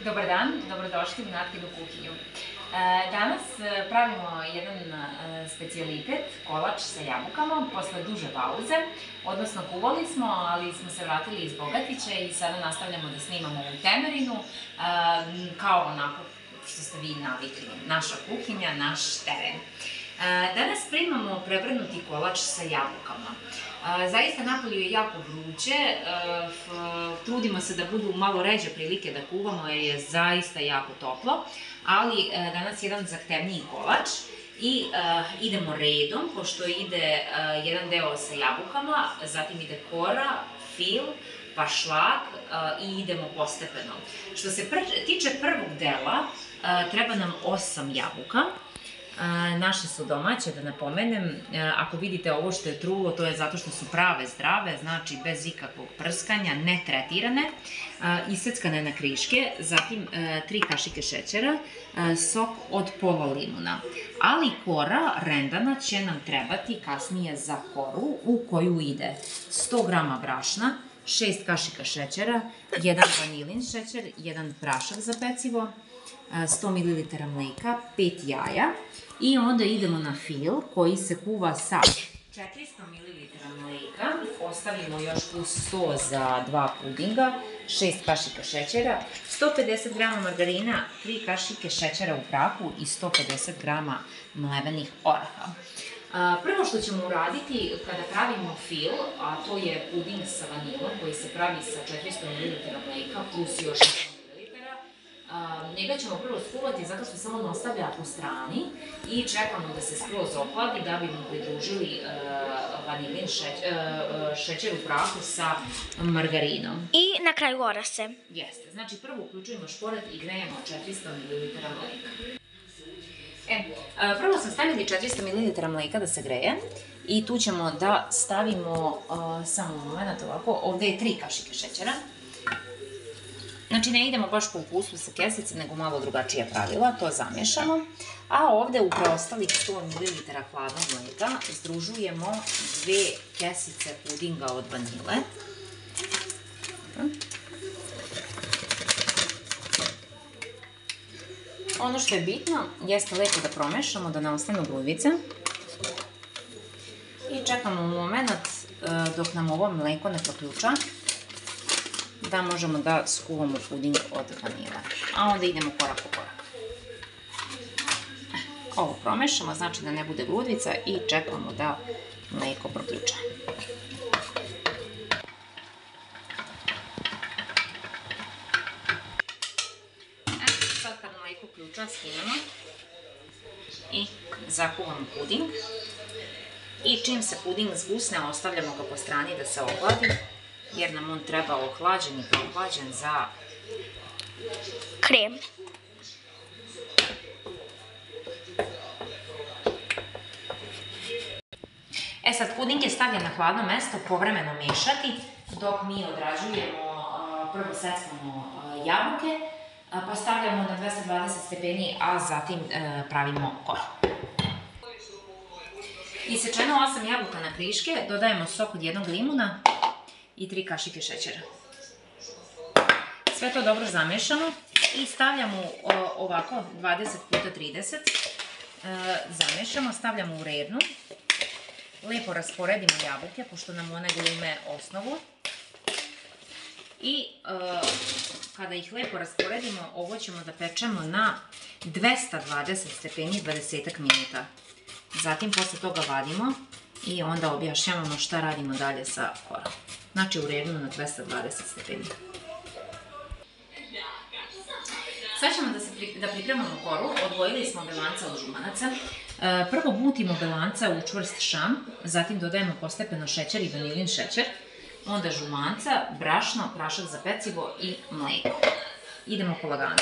Dobar dan, dobrodošli u Natkinu kuhinju. Danas pravimo jedan specijalitet, kolač sa jabukama, posle duže pauze. Odnosno, kuvali smo, ali smo se vratili iz Bogatića i sada nastavljamo da snimamo u Temerinu, kao onako što ste vi navikli. Naša kuhinja, naš teren. Danas primamo prevrnuti kolač sa jabukama. Zaista napolju je jako vruće, trudimo se da budu malo ređe prilike da kuvamo jer je zaista jako toplo, ali danas je jedan zahtevniji kolač i idemo redom, pošto ide jedan deo sa jabukama, zatim ide kora, fil, pa šlag i idemo postepeno. Što se tiče prvog dela, treba nam 8 jabuka. Naše su domaće, da napomenem, ako vidite ovo što je trulo, to je zato što su prave, zdrave, znači bez ikakvog prskanja, ne tretirane, iseckane na kriške, zatim 3 kašike šećera, sok od pola limuna. Ali kora rendana će nam trebati kasnije za koru, u koju ide 100 grama brašna, 6 kašika šećera, 1 vanilin šećer, 1 prašak za pecivo, 100 ml mleka, 5 jaja i onda idemo na fil koji se kuva sa 400 ml mleka, ostavimo još plus 100 za 2 pudinga, 6 kašika šećera, 150 g margarina, 3 kašike šećera u prahu i 150 g mlevenih oraha. Prvo što ćemo uraditi kada pravimo fil, a to je puding sa vanilom koji se pravi sa 400 ml mleka plus još njega ćemo prvo skuvati zato što se on ostavlja po strani i čekamo da se skroz ohladi da bi mu pridružili vanilin šećer u prahu sa margarinom. I na kraju orase. Jeste, znači prvo uključujemo šporet i grejemo 400 ml mleka. Prvo smo stavili 400 ml mleka da se greje i tu ćemo da stavimo samo moment ovako, ovde je 3 kašike šećera. Znači, ne idemo baš po ukusu sa kesice, nego malo drugačija pravila, to zamješamo. A ovde u preostalih 100 ml hladnog mleka združujemo 2 kesice pudinga od vanile. Ono što je bitno jeste lepo da promešamo, da ne ostanu grudice. I čekamo moment dok nam ovo mleko ne proključa, da možemo da skuvamo puding od vanile. A onda idemo korak po korak. Ovo promešamo, znači da ne bude grudvica i čekamo da mleko proključa. Sad kad mleko ključa, skinemo i zakuvamo puding. I čim se puding zgusne, ostavljamo ga po strani da se ohladi, jer nam on treba ohlađen i prohlađen za krem. Sad puding je stavljen na hladno mesto, povremeno mešati, dok mi odrađujemo, prvo seckamo jabuke, pa stavljamo na 220 stepeni, a zatim pravimo koru. Isečeno 8 jabuka na kriške, dodajemo sok od 1 limuna i 3 kašike šećera. Sve to dobro zamešamo i stavljamo ovako 20 puta 30. Zamešamo, stavljamo u rednu. Lepo rasporedimo jabuke, pošto nam one glume osnovu. I kada ih lepo rasporedimo, ovo ćemo da pečemo na 220 stepeni 20 minuta. Zatim posle toga vadimo i onda objašnjavamo šta radimo dalje sa korom. Znači u rednu na 220 stepeni. Sad ćemo da pripremamo koru. Odvojili smo belanca od žumanaca. Prvo mutimo belanca u čvrst šam, zatim dodajemo postepeno šećer i vanilin šećer, onda žumanca, brašno, prašak za pecivo i mleko. Idemo polagano.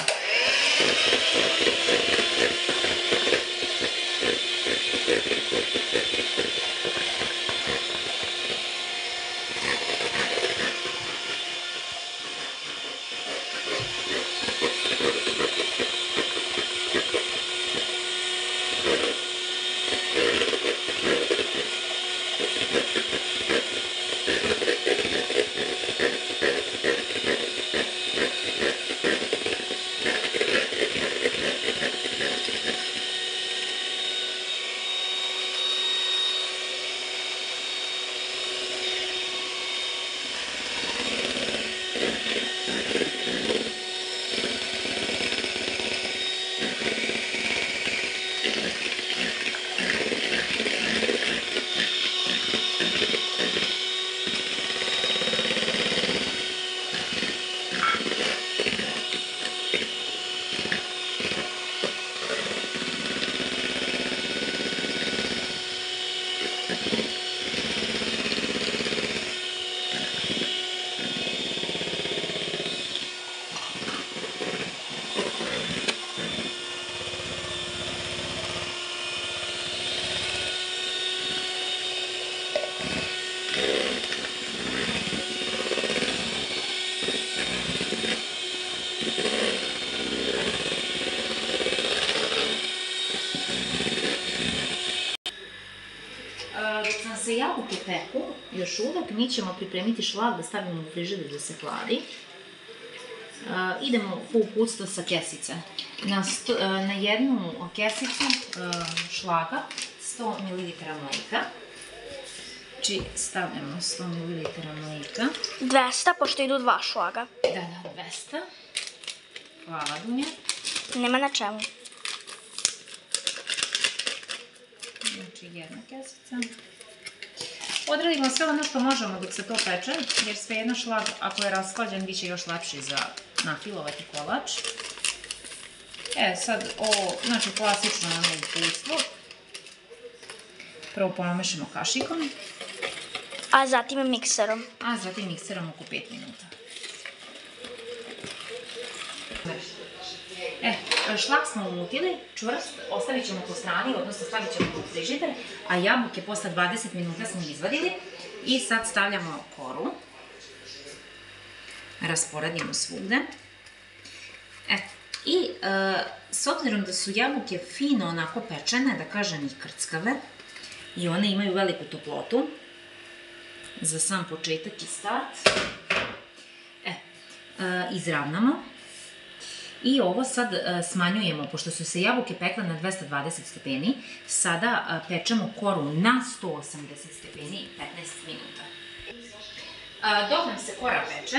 Dok nam se jabuke peku, još uvek, mi ćemo pripremiti šlag da stavimo u frižider da se hladi. Idemo po uputstvo sa kesice. Na jednu kesicu šlaga 100 ml mleka. Znači stavljamo 100 ml mleka. 200, pošto idu 2 šlaga. Da, 200. Hvala, Dunja. Nema na čemu. Znači jedna kesica. Odradimo sve ono što možemo dok se to peče, jer svejedno šlag, ako je rashlađen, bit će još lepši za nafilovati kolač. Sad ovo, znači klasično ono uputstvo. Prvo pomešamo kašikom. A zatim mikserom. A zatim mikserom oko 5 minuta. Šlag smo umutili, čvrst, ostavit ćemo po strani, odnosno stavit ćemo u frižider, a jabuke posle 20 minuta smo izvadili i sad stavljamo koru. Rasporedimo svugde. I s obzirom da su jabuke fino onako pečene, da kažem i krckave, i one imaju veliku toplotu za sam početak i start, izravnamo. I ovo sad smanjujemo, pošto su se jabuke pekle na 220 stepeni, sada pečemo koru na 180 stepeni 15 minuta. Dok nam se kora peče,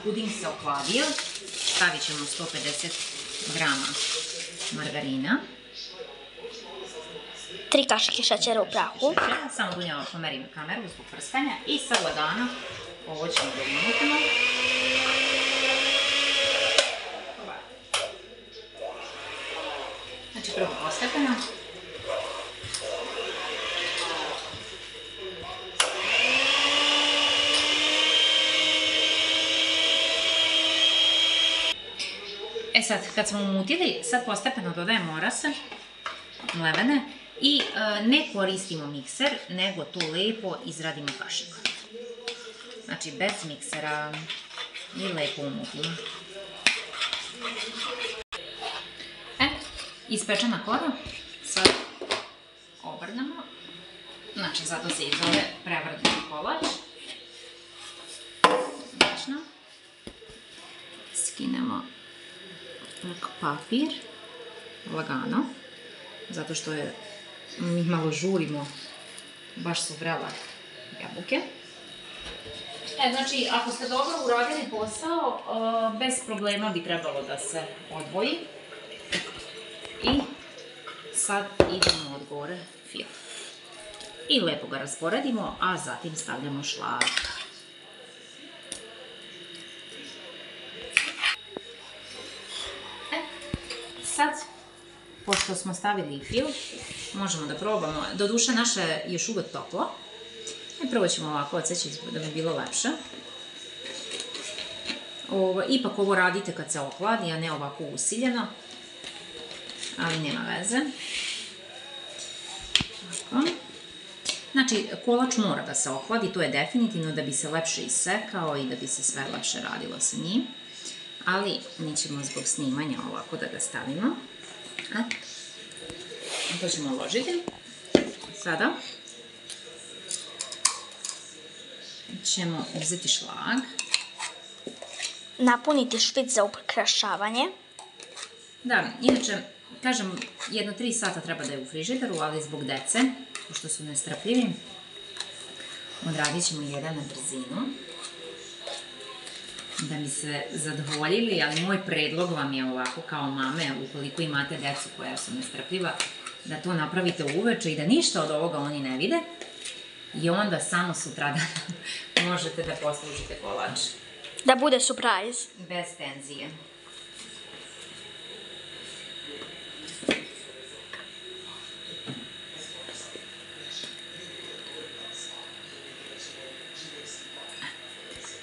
puding se ohladio, stavit ćemo 150 grama margarina. 3 kašike šećera u prahu. Samo Dunja pomerim kameru zbog prskanja i sad lagano ovo ćemo da umutimo. Znači prvo postepeno. Sad, kad smo umutili, sad postepeno dodajemo orase, mlevene, i ne koristimo mikser, nego to lepo izradimo kašikom. Znači, bez miksera i lepo umutimo. Ispečena kora, sad obrnemo, znači zato se i zove prevrnuti kolač. Odlično. Skinemo papir, lagano, zato što mi malo žurimo, baš su vrele jabuke. Znači, ako ste dobro uradili posao, bez problema bi trebalo da se odvoji. I sad idemo od gore fil. I lepo ga rasporedimo, a zatim stavljamo šlag. Sad, pošto smo stavili fil, možemo da probamo. Doduše, naše je još uvek toplo. Prvo ćemo ovako odseći da bi bilo lepše. Ipak ovo radite kad se ohladi, a ne ovako usiljeno. Ali nema veze. Znači, kolač mora da se ohladi, to je definitivno da bi se lepše isekao i da bi se sve lepše radilo sa njim. Ali mi ćemo zbog snimanja ovako da ga stavimo. To ćemo uložiti. Sada ćemo uzeti šlag. Napuniti špic za ukrašavanje. Da, inače, kažem, jedno 3 sata treba da je u frižideru, ali zbog dece, pošto su nestrpljivi, odradit ćemo jedan na brzinu, da bi se zadovoljili, ali moj predlog vam je ovako kao mame, ukoliko imate decu koja su nestrpljiva, da to napravite uveče i da ništa od ovoga oni ne vide, i onda samo sutradan možete da poslužite kolač. Da bude surprise. Bez tenzije.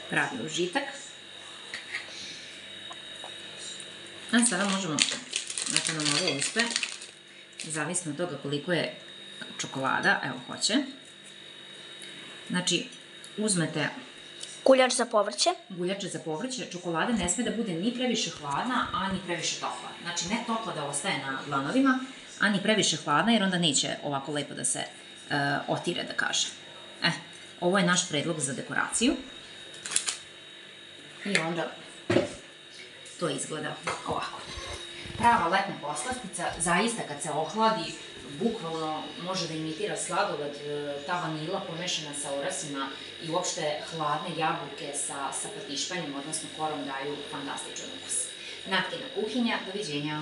Pravi užitak. A sada možemo, ako nam ovo uspe, zavisno od toga koliko je čokolada, evo hoće. Znači, uzmete Guljač za povrće. Guljače za povrće, čokolada ne sme da bude ni previše hladna, a ni previše topla. Znači, ne topla da ostaje na dlanovima, a ni previše hladna, jer onda neće ovako lepo da se otire, da kaže. Ovo je naš predlog za dekoraciju. I onda to izgleda ovako. Prava letna poslastica, zaista kad se ohladi, bukvalno može da imitira sladoled, ta vanila pomešana sa orasima i uopšte hladne jabuke sa patišpanjem, odnosno korom, daju fantastičan ukus. Natkina kuhinja, doviđenja!